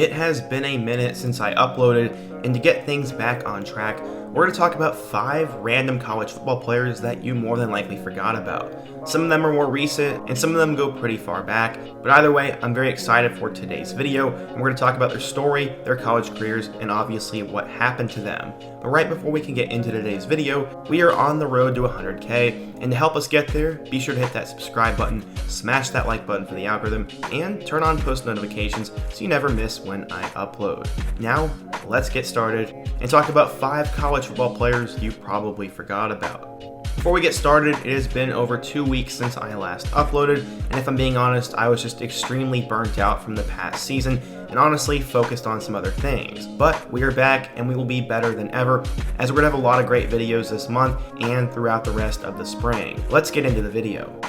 It has been a minute since I uploaded, and to get things back on track, we're going to talk about 5 random college football players that you more than likely forgot about. Some of them are more recent, and some of them go pretty far back, but either way, I'm very excited for today's video, and we're going to talk about their story, their college careers, and obviously what happened to them. But right before we can get into today's video, we are on the road to 100K, and to help us get there, be sure to hit that subscribe button, smash that like button for the algorithm, and turn on post notifications so you never miss when I upload. Now, let's get started and talk about 5 college football players you probably forgot about. Before we get started, it has been over 2 weeks since I last uploaded, and if I'm being honest, I was just extremely burnt out from the past season and honestly focused on some other things. But we are back and we will be better than ever, as we're going to have a lot of great videos this month and throughout the rest of the spring. Let's get into the video.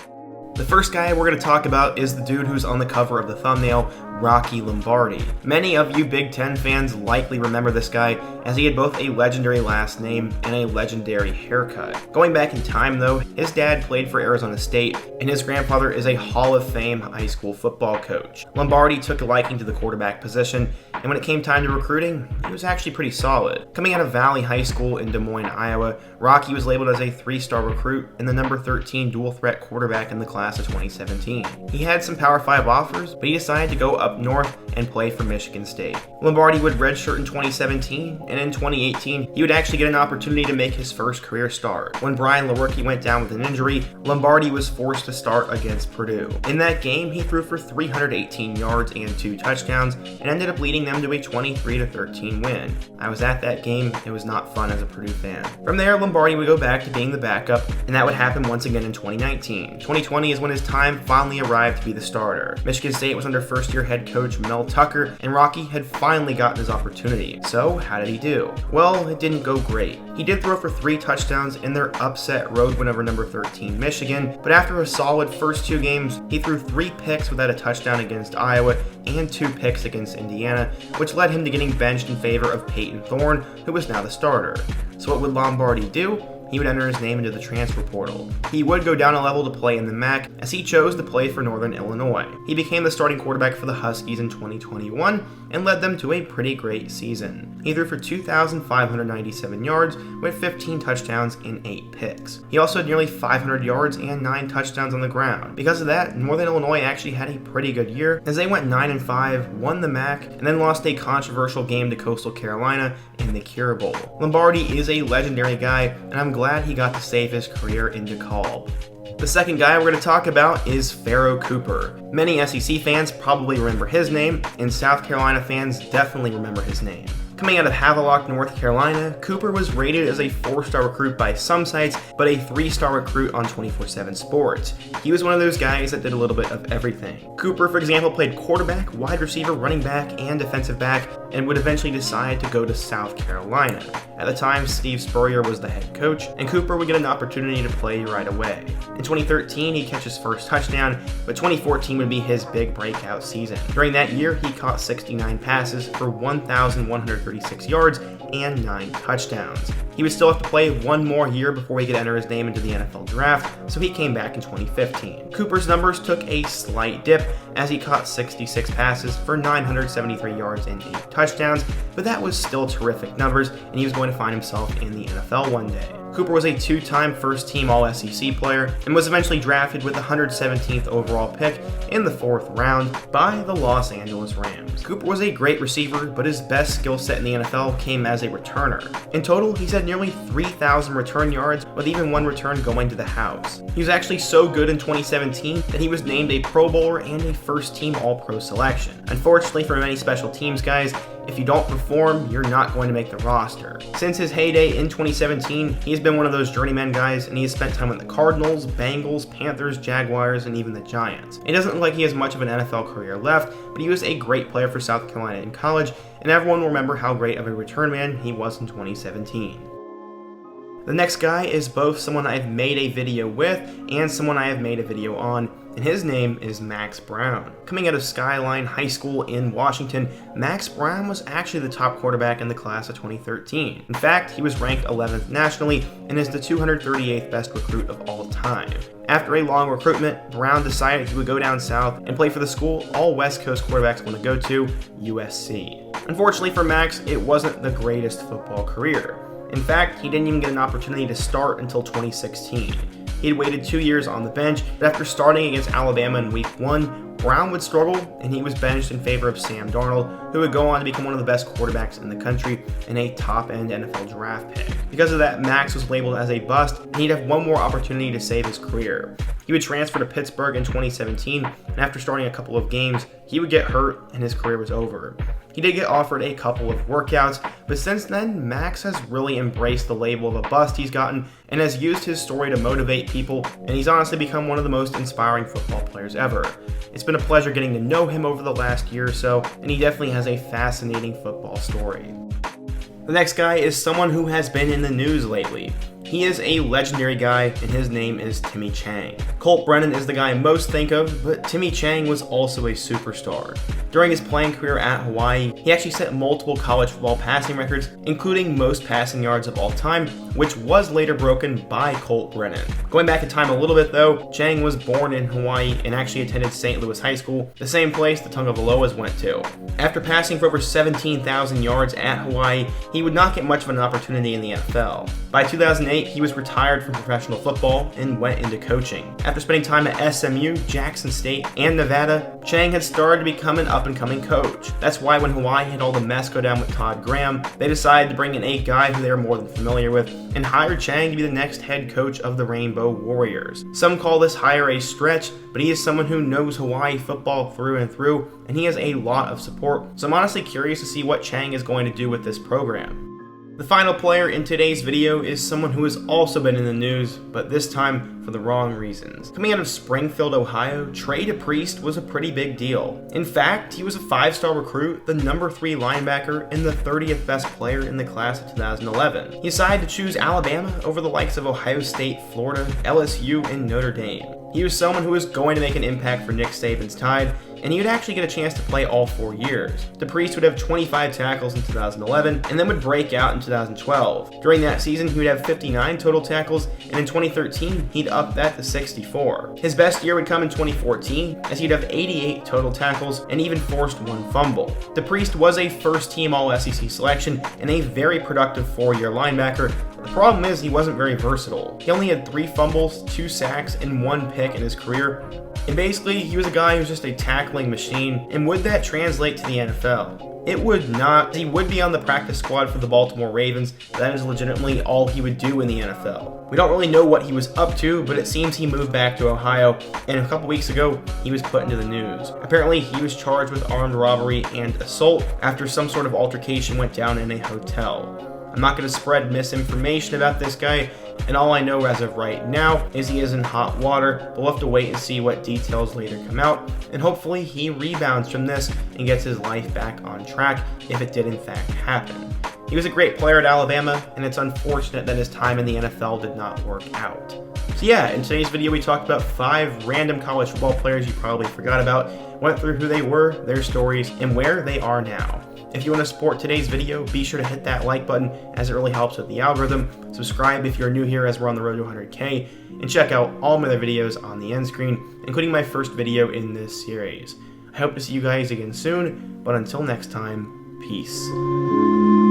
The first guy we're going to talk about is the dude who's on the cover of the thumbnail, Rocky Lombardi. Many of you Big Ten fans likely remember this guy, as he had both a legendary last name and a legendary haircut. Going back in time though, his dad played for Arizona State, and his grandfather is a Hall of Fame high school football coach. Lombardi took a liking to the quarterback position, and when it came time to recruiting, he was actually pretty solid. Coming out of Valley High School in Des Moines, Iowa, Rocky was labeled as a 3-star recruit and the number 13 dual threat quarterback in the class of 2017. He had some Power 5 offers, but he decided to go up north and play for Michigan State. Lombardi would redshirt in 2017, and in 2018, he would actually get an opportunity to make his first career start. When Brian Lewerke went down with an injury, Lombardi was forced to start against Purdue. In that game, he threw for 318 yards and 2 touchdowns, and ended up leading them to a 23-13 win. I was at that game. It was not fun as a Purdue fan. From there, Lombardi would go back to being the backup, and that would happen once again in 2019. 2020 is when his time finally arrived to be the starter. Michigan State was under first-year head coach Mel Tucker, and Rocky had finally gotten his opportunity. So, how did he do? Well, it didn't go great. He did throw for 3 touchdowns in their upset road win over number 13 Michigan, but after a solid first 2 games, he threw 3 picks without a touchdown against Iowa and 2 picks against Indiana, which led him to getting benched in favor of Peyton Thorne, who was now the starter. So what would Lombardi do? He would enter his name into the transfer portal. He would go down a level to play in the MAC, as he chose to play for Northern Illinois. He became the starting quarterback for the Huskies in 2021 and led them to a pretty great season. He threw for 2,597 yards with 15 touchdowns and 8 picks. He also had nearly 500 yards and 9 touchdowns on the ground. Because of that, Northern Illinois actually had a pretty good year, as they went 9-5, won the MAC, and then lost a controversial game to Coastal Carolina in the Cure Bowl. Lombardi is a legendary guy, and I'm glad he got to save his career in DeKalb. The second guy we're going to talk about is Pharoah Cooper. Many SEC fans probably remember his name, and South Carolina fans definitely remember his name. Coming out of Havelock, North Carolina, Cooper was rated as a 4-star recruit by some sites, but a 3-star recruit on 24/7 Sports. He was one of those guys that did a little bit of everything. Cooper, for example, played quarterback, wide receiver, running back, and defensive back, and would eventually decide to go to South Carolina. At the time, Steve Spurrier was the head coach, and Cooper would get an opportunity to play right away. In 2013, he'd catch his first touchdown, but 2014 would be his big breakout season. During that year, he caught 69 passes for 1,136 yards and 9 touchdowns. He would still have to play 1 more year before he could enter his name into the NFL draft, so he came back in 2015. Cooper's numbers took a slight dip as he caught 66 passes for 973 yards and 8 touchdowns, but that was still terrific numbers, and he was going to find himself in the NFL one day. Cooper was a 2-time first-team All-SEC player and was eventually drafted with the 117th overall pick in the 4th round by the Los Angeles Rams. Cooper was a great receiver, but his best skill set in the NFL came as a returner. In total, he's had nearly 3,000 return yards, with even 1 return going to the house. He was actually so good in 2017 that he was named a Pro Bowler and a first-team All-Pro selection. Unfortunately for many special teams guys, if you don't perform, you're not going to make the roster. Since his heyday in 2017, he's been one of those journeyman guys, and he has spent time with the Cardinals, Bengals, Panthers, Jaguars, and even the Giants. It doesn't look like he has much of an NFL career left, but he was a great player for South Carolina in college, and everyone will remember how great of a return man he was in 2017. The next guy is both someone I've made a video with and someone I have made a video on, and his name is Max Browne. Coming out of Skyline High School in Washington, Max Browne was actually the top quarterback in the class of 2013. In fact, he was ranked 11th nationally and is the 238th best recruit of all time. After a long recruitment, Browne decided he would go down south and play for the school all West Coast quarterbacks want to go to, USC. Unfortunately for Max, it wasn't the greatest football career. In fact, he didn't even get an opportunity to start until 2016. He had waited 2 years on the bench, but after starting against Alabama in Week 1, Browne would struggle, and he was benched in favor of Sam Darnold, who would go on to become one of the best quarterbacks in the country and a top-end NFL draft pick. Because of that, Max was labeled as a bust, and he'd have one more opportunity to save his career. He would transfer to Pittsburgh in 2017, and after starting a couple of games, he would get hurt, and his career was over. He did get offered a couple of workouts, but since then, Max has really embraced the label of a bust he's gotten and has used his story to motivate people, and he's honestly become one of the most inspiring football players ever. It's been a pleasure getting to know him over the last year or so, and he definitely has a fascinating football story. The next guy is someone who has been in the news lately. He is a legendary guy, and his name is Timmy Chang. Colt Brennan is the guy most think of, but Timmy Chang was also a superstar. During his playing career at Hawaii, he actually set multiple college football passing records, including most passing yards of all time, which was later broken by Colt Brennan. Going back in time a little bit though, Chang was born in Hawaii and actually attended St. Louis High School, the same place the Tungavaloas went to. After passing for over 17,000 yards at Hawaii, he would not get much of an opportunity in the NFL. By 2008, he was retired from professional football and went into coaching. After spending time at SMU, Jackson State, and Nevada, Chang had started to become an up-and-coming coach. That's why when Hawaii had all the mess go down with Todd Graham, they decided to bring in a guy who they were more than familiar with and hired Chang to be the next head coach of the Rainbow Warriors. Some call this hire a stretch, but he is someone who knows Hawaii football through and through, and he has a lot of support, so I'm honestly curious to see what Chang is going to do with this program. The final player in today's video is someone who has also been in the news, but this time for the wrong reasons. Coming out of Springfield, Ohio, Trey DePriest was a pretty big deal. In fact, he was a 5-star recruit, the number 3 linebacker, and the 30th best player in the class of 2011. He decided to choose Alabama over the likes of Ohio State, Florida, LSU, and Notre Dame. He was someone who was going to make an impact for Nick Saban's Tide, and he would actually get a chance to play all 4 years. DePriest would have 25 tackles in 2011, and then would break out in 2012. During that season, he would have 59 total tackles, and in 2013, he'd up that to 64. His best year would come in 2014, as he'd have 88 total tackles, and even forced 1 fumble. DePriest was a first-team All-SEC selection, and a very productive 4-year linebacker. The problem is he wasn't very versatile. He only had 3 fumbles, 2 sacks, and 1 pick in his career. And basically, he was a guy who was just a tackling machine. And would that translate to the NFL? It would not. He would be on the practice squad for the Baltimore Ravens. That is legitimately all he would do in the NFL. We don't really know what he was up to, but it seems he moved back to Ohio, and a couple weeks ago, he was put into the news. Apparently, he was charged with armed robbery and assault after some sort of altercation went down in a hotel. I'm not going to spread misinformation about this guy, and all I know as of right now is he is in hot water, but we'll have to wait and see what details later come out, and hopefully he rebounds from this and gets his life back on track if it did in fact happen. He was a great player at Alabama, and it's unfortunate that his time in the NFL did not work out. So yeah, in today's video we talked about 5 random college football players you probably forgot about, went through who they were, their stories, and where they are now. If you want to support today's video, be sure to hit that like button as it really helps with the algorithm. Subscribe if you're new here as we're on the road to 100K, and check out all my other videos on the end screen, including my first video in this series. I hope to see you guys again soon, but until next time, peace.